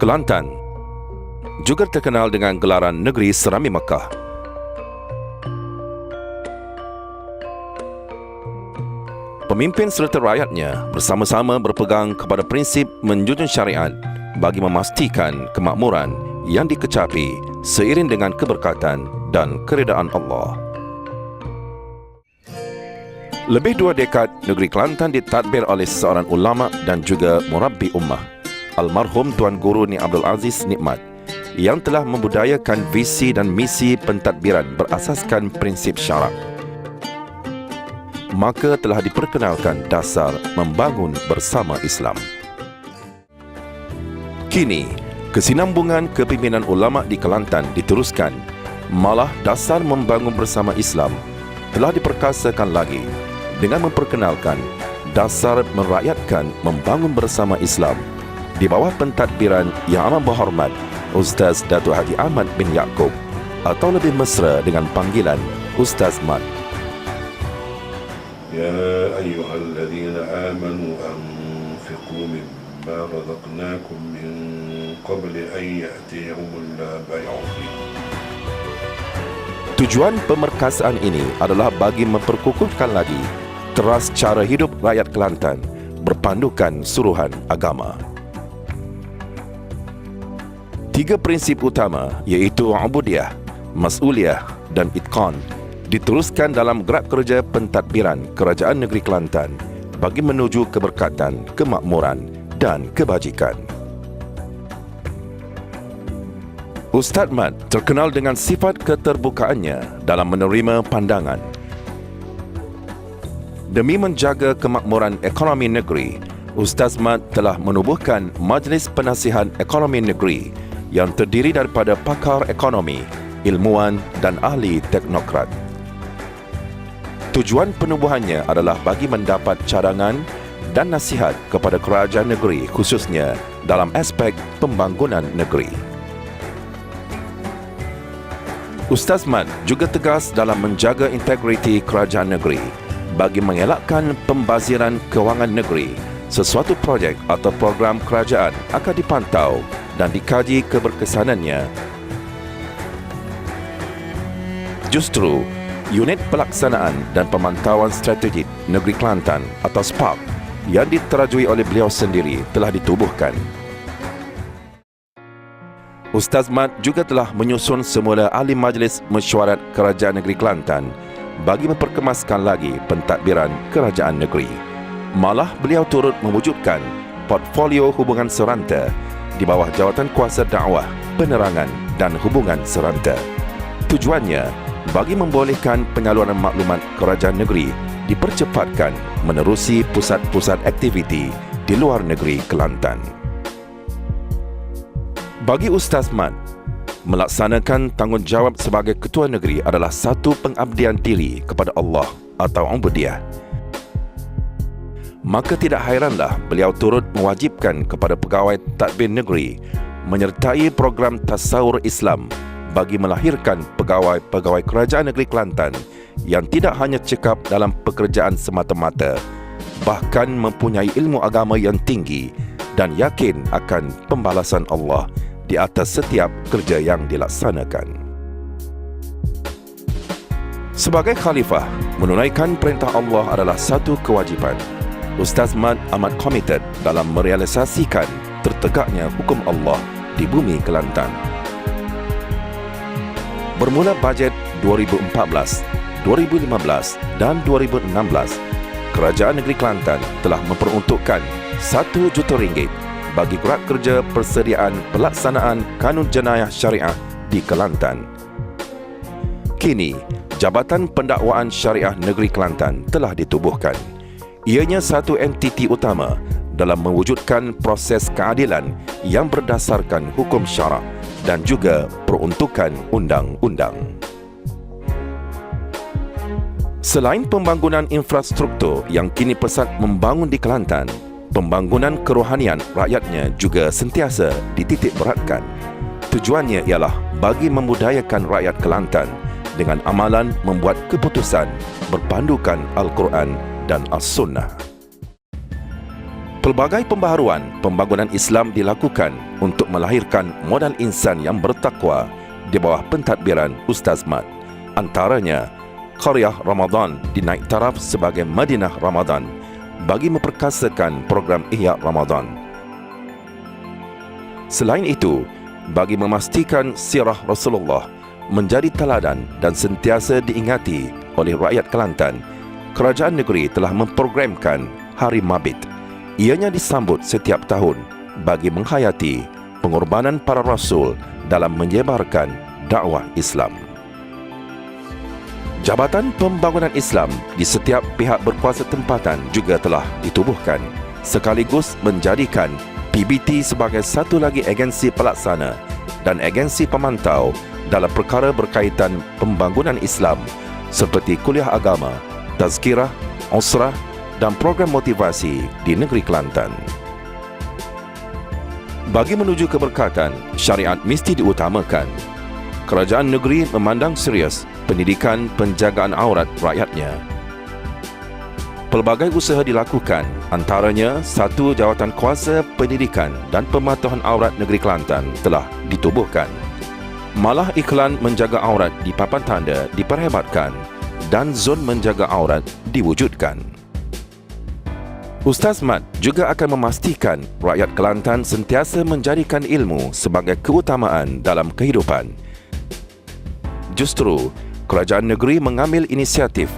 Kelantan juga terkenal dengan gelaran Negeri Serami Mekah. Pemimpin serta rakyatnya bersama-sama berpegang kepada prinsip menjunjung syariat bagi memastikan kemakmuran yang dikecapi seiring dengan keberkatan dan keredaan Allah. Lebih 2 dekad, negeri Kelantan ditadbir oleh seorang ulama dan juga murabbi ummah, almarhum Tuan Guru Ni Abdul Aziz Nikmat, yang telah membudayakan visi dan misi pentadbiran berasaskan prinsip syarak. Maka telah diperkenalkan dasar membangun bersama Islam. Kini, kesinambungan kepimpinan ulama di Kelantan diteruskan, malah dasar membangun bersama Islam telah diperkasakan lagi dengan memperkenalkan dasar merakyatkan membangun bersama Islam di bawah pentadbiran Yang Amat Berhormat Ustaz Datuk Haji Ahmad bin Yaakob, atau lebih mesra dengan panggilan Ustaz Mat. Ya ayyuhalladzina amanu anfiqu mimma razaqnakum min qabli an ya'tiya yawmun la bay'un fihi. Tujuan pemerkasaan ini adalah bagi memperkukuhkan lagi teras cara hidup rakyat Kelantan berpandukan suruhan agama. 3 prinsip utama iaitu ubudiyah, mas'uliyah dan itqan diteruskan dalam gerak kerja pentadbiran Kerajaan Negeri Kelantan bagi menuju keberkatan, kemakmuran dan kebajikan. Ustaz Mat terkenal dengan sifat keterbukaannya dalam menerima pandangan. Demi menjaga kemakmuran ekonomi negeri, Ustaz Mat telah menubuhkan Majlis Penasihat Ekonomi Negeri yang terdiri daripada pakar ekonomi, ilmuwan dan ahli teknokrat. Tujuan penubuhannya adalah bagi mendapat cadangan dan nasihat kepada kerajaan negeri, khususnya dalam aspek pembangunan negeri. Ustaz Mat juga tegas dalam menjaga integriti kerajaan negeri bagi mengelakkan pembaziran kewangan negeri. Sesuatu projek atau program kerajaan akan dipantau dan dikaji keberkesanannya. Justru, Unit Pelaksanaan dan Pemantauan Strategik Negeri Kelantan atau SPAK yang diterajui oleh beliau sendiri telah ditubuhkan. Ustaz Mat juga telah menyusun semula ahli majlis mesyuarat Kerajaan Negeri Kelantan bagi memperkemaskan lagi pentadbiran kerajaan negeri. Malah beliau turut mewujudkan portfolio hubungan seranta di bawah Jawatan Kuasa Dakwah, Penerangan dan Hubungan Seranta. Tujuannya bagi membolehkan penyaluran maklumat kerajaan negeri dipercepatkan menerusi pusat-pusat aktiviti di luar negeri Kelantan. Bagi Ustaz Mat, melaksanakan tanggungjawab sebagai ketua negeri adalah satu pengabdian diri kepada Allah atau ubudiyah. Maka tidak hairanlah beliau turut mewajibkan kepada pegawai tadbir negeri menyertai program tasawur Islam bagi melahirkan pegawai-pegawai kerajaan negeri Kelantan yang tidak hanya cekap dalam pekerjaan semata-mata, bahkan mempunyai ilmu agama yang tinggi dan yakin akan pembalasan Allah di atas setiap kerja yang dilaksanakan. Sebagai khalifah, menunaikan perintah Allah adalah satu kewajipan. Ustaz Mat amat komited dalam merealisasikan tertegaknya hukum Allah di bumi Kelantan. Bermula bajet 2014, 2015 dan 2016, Kerajaan Negeri Kelantan telah memperuntukkan RM1 juta bagi gerak kerja persediaan pelaksanaan kanun jenayah syariah di Kelantan. Kini, Jabatan Pendakwaan Syariah Negeri Kelantan telah ditubuhkan. Ianya satu entiti utama dalam mewujudkan proses keadilan yang berdasarkan hukum syarak dan juga peruntukan undang-undang. Selain pembangunan infrastruktur yang kini pesat membangun di Kelantan, pembangunan kerohanian rakyatnya juga sentiasa dititik beratkan. Tujuannya ialah bagi membudayakan rakyat Kelantan dengan amalan membuat keputusan berpandukan Al-Quran dan As-Sunnah. Pelbagai pembaharuan pembangunan Islam dilakukan untuk melahirkan modal insan yang bertakwa di bawah pentadbiran Ustaz Mat. Antaranya, Qaryah Ramadan dinaik taraf sebagai Madinah Ramadan bagi memperkasakan program Ihya Ramadan. Selain itu, bagi memastikan sirah Rasulullah menjadi teladan dan sentiasa diingati oleh rakyat Kelantan, kerajaan negeri telah memprogramkan Hari Mabit. Ianya disambut setiap tahun bagi menghayati pengorbanan para rasul dalam menyebarkan dakwah Islam. Jabatan Pembangunan Islam di setiap pihak berkuasa tempatan juga telah ditubuhkan, sekaligus menjadikan PBT sebagai satu lagi agensi pelaksana dan agensi pemantau dalam perkara berkaitan pembangunan Islam seperti kuliah agama, tazkirah, usrah dan program motivasi di negeri Kelantan. Bagi menuju keberkatan, syariat mesti diutamakan. Kerajaan negeri memandang serius pendidikan penjagaan aurat rakyatnya. Pelbagai usaha dilakukan, antaranya satu jawatan kuasa pendidikan dan pematuhan aurat negeri Kelantan telah ditubuhkan. Malah iklan menjaga aurat di papan tanda diperhebatkan dan zon menjaga aurat diwujudkan. Ustaz Mat juga akan memastikan rakyat Kelantan sentiasa menjadikan ilmu sebagai keutamaan dalam kehidupan. Justru, kerajaan negeri mengambil inisiatif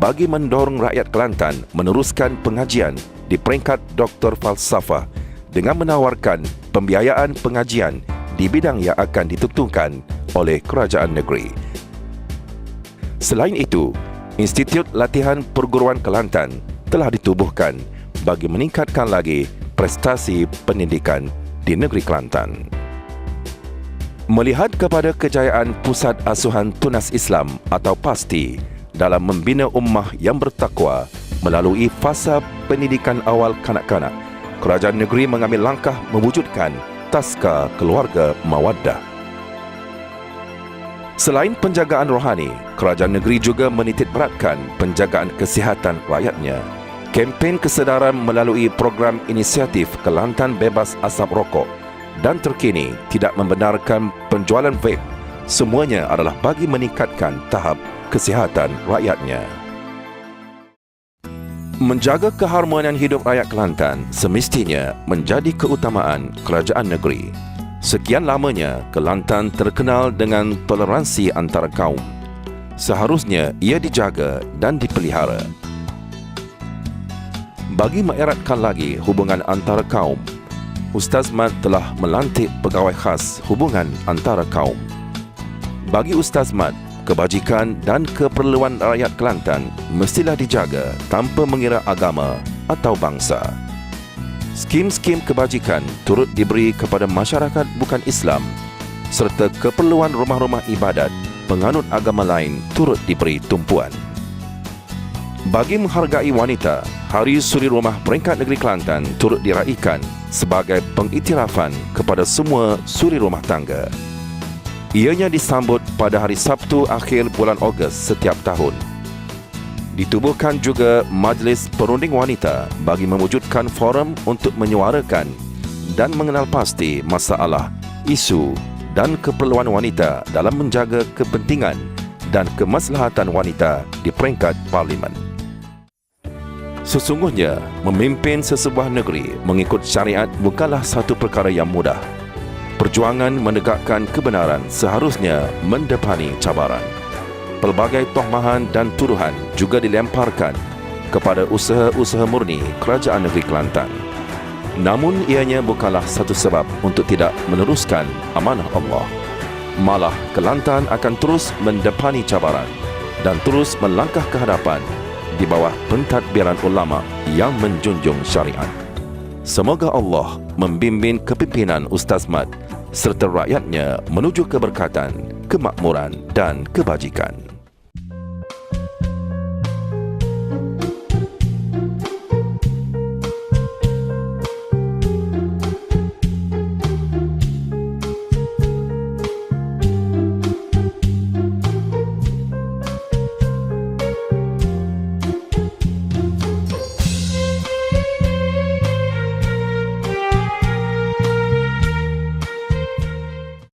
bagi mendorong rakyat Kelantan meneruskan pengajian di peringkat Doktor Falsafah dengan menawarkan pembiayaan pengajian di bidang yang akan ditentukan oleh kerajaan negeri. Selain itu, Institut Latihan Perguruan Kelantan telah ditubuhkan bagi meningkatkan lagi prestasi pendidikan di negeri Kelantan. Melihat kepada kejayaan Pusat Asuhan Tunas Islam atau PASTI dalam membina ummah yang bertakwa melalui fasa pendidikan awal kanak-kanak, kerajaan negeri mengambil langkah mewujudkan Taska Keluarga Mawaddah. Selain penjagaan rohani, kerajaan negeri juga menitik beratkan penjagaan kesihatan rakyatnya. Kempen kesedaran melalui program inisiatif Kelantan Bebas Asap Rokok dan terkini tidak membenarkan penjualan vape, semuanya adalah bagi meningkatkan tahap kesihatan rakyatnya. Menjaga keharmonian hidup rakyat Kelantan semestinya menjadi keutamaan kerajaan negeri. Sekian lamanya Kelantan terkenal dengan toleransi antara kaum. Seharusnya ia dijaga dan dipelihara. Bagi mengeratkan lagi hubungan antara kaum, Ustaz Mat telah melantik pegawai khas hubungan antara kaum. Bagi Ustaz Mat, kebajikan dan keperluan rakyat Kelantan mestilah dijaga tanpa mengira agama atau bangsa. Skim-skim kebajikan turut diberi kepada masyarakat bukan Islam serta keperluan rumah-rumah ibadat penganut agama lain turut diberi tumpuan. Bagi menghargai wanita, Hari Suri Rumah Peringkat Negeri Kelantan turut diraikan sebagai pengiktirafan kepada semua suri rumah tangga. Ianya disambut pada hari Sabtu akhir bulan Ogos setiap tahun. Ditubuhkan juga Majlis Perunding Wanita bagi mewujudkan forum untuk menyuarakan dan mengenal pasti masalah, isu dan keperluan wanita dalam menjaga kepentingan dan kemaslahatan wanita di peringkat parlimen. Sesungguhnya, memimpin sesebuah negeri mengikut syariat bukanlah satu perkara yang mudah. Perjuangan menegakkan kebenaran seharusnya mendepani cabaran. Pelbagai tohmahan dan tuduhan juga dilemparkan kepada usaha-usaha murni kerajaan negeri Kelantan. Namun ianya bukanlah satu sebab untuk tidak meneruskan amanah Allah. Malah Kelantan akan terus mendepani cabaran dan terus melangkah ke hadapan di bawah pentadbiran ulama yang menjunjung syariat. Semoga Allah membimbing kepimpinan Ustaz Mat serta rakyatnya menuju keberkatan, kemakmuran dan kebajikan.